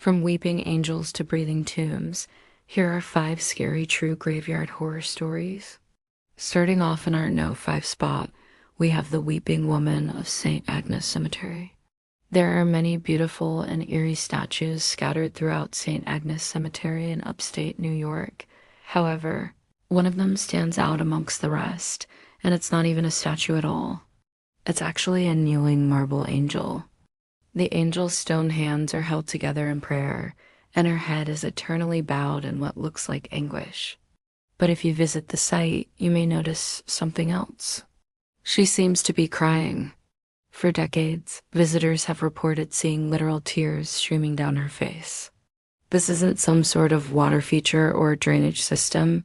From weeping angels to breathing tombs, here are 5 scary true graveyard horror stories. Starting off in our No 5 spot, we have the Weeping Woman of St. Agnes Cemetery. There are many beautiful and eerie statues scattered throughout St. Agnes Cemetery in upstate New York. However, one of them stands out amongst the rest, and it's not even a statue at all. It's actually a kneeling marble angel. The angel's stone hands are held together in prayer, and her head is eternally bowed in what looks like anguish. But if you visit the site, you may notice something else. She seems to be crying. For decades, visitors have reported seeing literal tears streaming down her face. This isn't some sort of water feature or drainage system.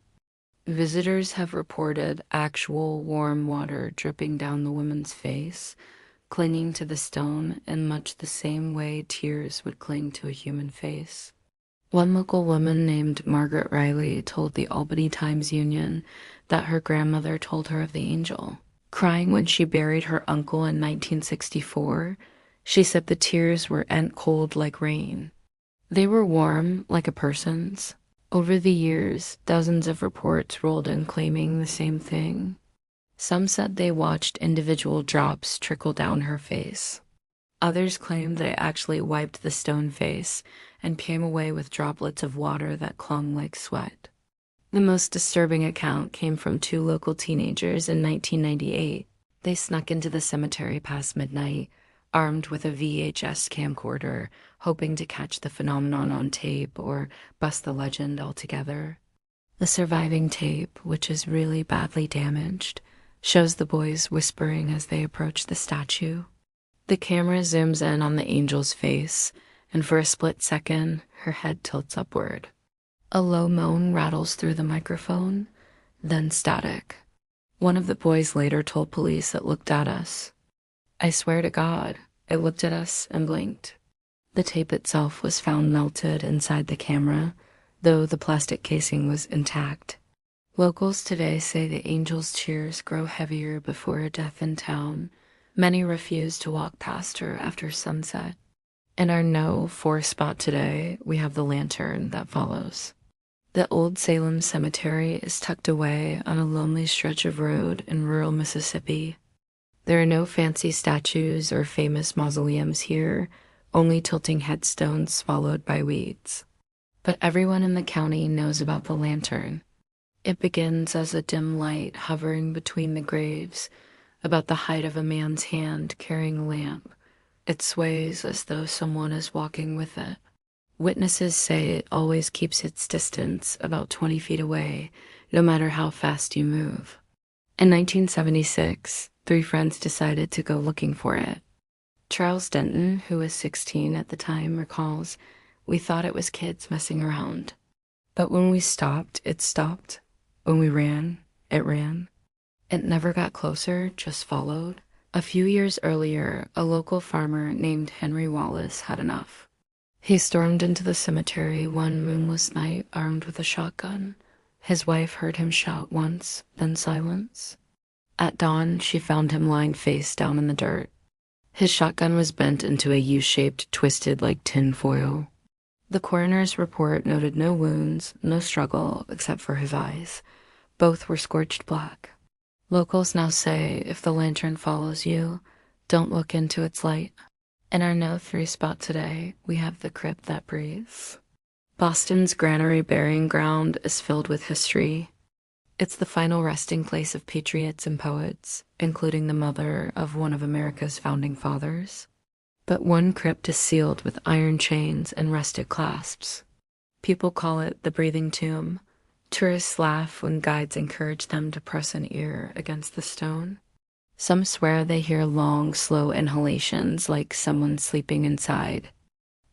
Visitors have reported actual warm water dripping down the woman's face, clinging to the stone in much the same way tears would cling to a human face. One local woman named Margaret Riley told the Albany Times-Union that her grandmother told her of the angel. Crying when she buried her uncle in 1964, she said the tears were cold like rain. They were warm like a person's. Over the years, dozens of reports rolled in claiming the same thing. Some said they watched individual drops trickle down her face. Others claimed they actually wiped the stone face and came away with droplets of water that clung like sweat. The most disturbing account came from 2 local teenagers in 1998. They snuck into the cemetery past midnight, armed with a VHS camcorder, hoping to catch the phenomenon on tape or bust the legend altogether. The surviving tape, which is really badly damaged, shows the boys whispering as they approach the statue. The camera zooms in on the angel's face, and for a split second, her head tilts upward. A low moan rattles through the microphone, then static. One of the boys later told police it looked at us. I swear to God, it looked at us and blinked. The tape itself was found melted inside the camera, though the plastic casing was intact. Locals today say the angel's tears grow heavier before a death in town. Many refuse to walk past her after sunset. In our No 4 spot today, we have the lantern that follows. The Old Salem Cemetery is tucked away on a lonely stretch of road in rural Mississippi. There are no fancy statues or famous mausoleums here, only tilting headstones swallowed by weeds. But everyone in the county knows about the lantern. It begins as a dim light hovering between the graves, about the height of a man's hand carrying a lamp. It sways as though someone is walking with it. Witnesses say it always keeps its distance, about 20 feet away, no matter how fast you move. In 1976, 3 friends decided to go looking for it. Charles Denton, who was 16 at the time, recalls, "We thought it was kids messing around. But when we stopped, it stopped. When we ran, it ran. It never got closer, just followed." A few years earlier, a local farmer named Henry Wallace had enough. He stormed into the cemetery one moonless night armed with a shotgun. His wife heard him shout once, then silence. At dawn, she found him lying face down in the dirt. His shotgun was bent into a U-shaped, twisted like tin foil. The coroner's report noted no wounds, no struggle, except for his eyes. Both were scorched black. Locals now say if the lantern follows you, don't look into its light. In our No 3 spot today, we have the crypt that breathes. Boston's Granary Burying Ground is filled with history. It's the final resting place of patriots and poets, including the mother of one of America's founding fathers. But one crypt is sealed with iron chains and rusted clasps. People call it the breathing tomb. Tourists laugh when guides encourage them to press an ear against the stone. Some swear they hear long, slow inhalations like someone sleeping inside.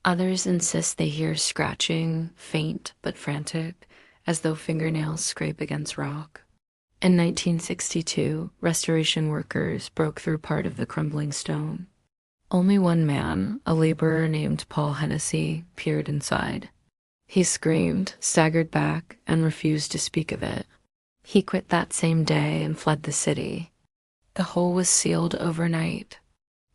Others insist they hear scratching, faint but frantic, as though fingernails scrape against rock. In 1962, restoration workers broke through part of the crumbling stone. Only one man, a laborer named Paul Hennessy, peered inside. He screamed, staggered back, and refused to speak of it. He quit that same day and fled the city. The hole was sealed overnight.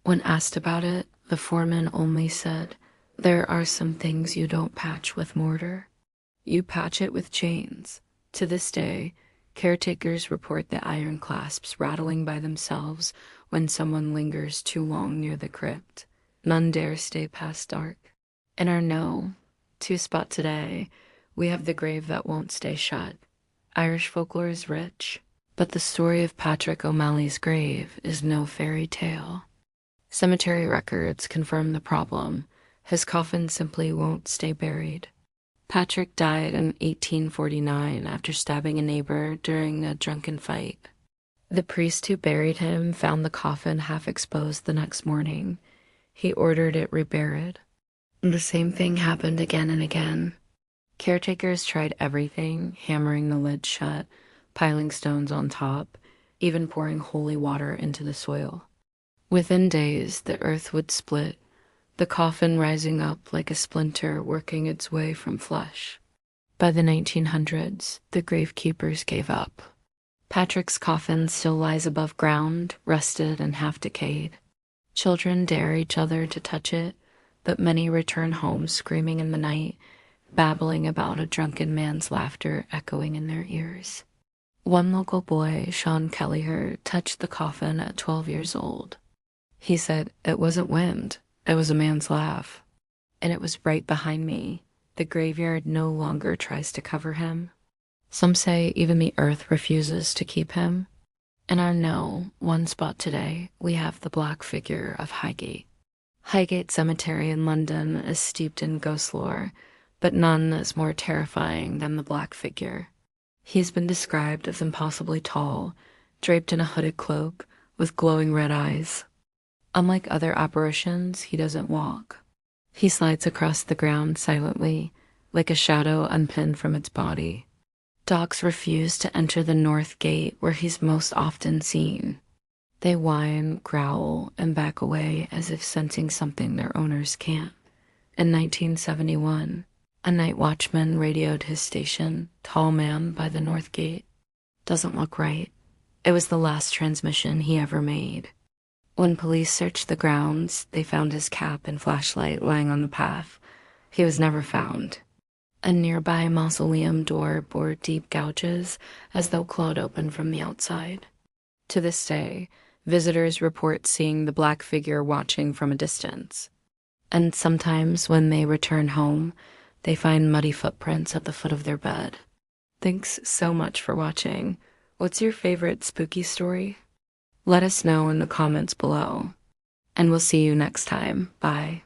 When asked about it, the foreman only said, There are some things you don't patch with mortar. You patch it with chains. To this day, caretakers report the iron clasps rattling by themselves when someone lingers too long near the crypt. None dare stay past dark. In our No Two spot today, we have the grave that won't stay shut. Irish folklore is rich, but the story of Patrick O'Malley's grave is no fairy tale. Cemetery records confirm the problem. His coffin simply won't stay buried. Patrick died in 1849 after stabbing a neighbor during a drunken fight. The priest who buried him found the coffin half exposed the next morning. He ordered it reburied. The same thing happened again and again. Caretakers tried everything, hammering the lid shut, piling stones on top, even pouring holy water into the soil. Within days, the earth would split, the coffin rising up like a splinter working its way from flesh. By the 1900s, the gravekeepers gave up. Patrick's coffin still lies above ground, rusted and half decayed. Children dare each other to touch it, but many return home screaming in the night, babbling about a drunken man's laughter echoing in their ears. One local boy, Sean Kelleher, touched the coffin at 12 years old. He said, "It wasn't wind, it was a man's laugh." And it was right behind me. The graveyard no longer tries to cover him. Some say even the earth refuses to keep him. In our No One spot today, we have the black figure of Highgate. Highgate Cemetery in London is steeped in ghost lore, but none is more terrifying than the black figure. He's been described as impossibly tall, draped in a hooded cloak, with glowing red eyes. Unlike other apparitions, he doesn't walk. He slides across the ground silently, like a shadow unpinned from its body. Dogs refuse to enter the north gate where he's most often seen. They whine, growl, and back away as if sensing something their owners can't. In 1971, a night watchman radioed his station, "Tall man by the north gate." Doesn't look right. It was the last transmission he ever made. When police searched the grounds, they found his cap and flashlight lying on the path. He was never found. A nearby mausoleum door bore deep gouges as though clawed open from the outside. To this day, visitors report seeing the black figure watching from a distance. And sometimes when they return home, they find muddy footprints at the foot of their bed. Thanks so much for watching. What's your favorite spooky story? Let us know in the comments below. And we'll see you next time. Bye.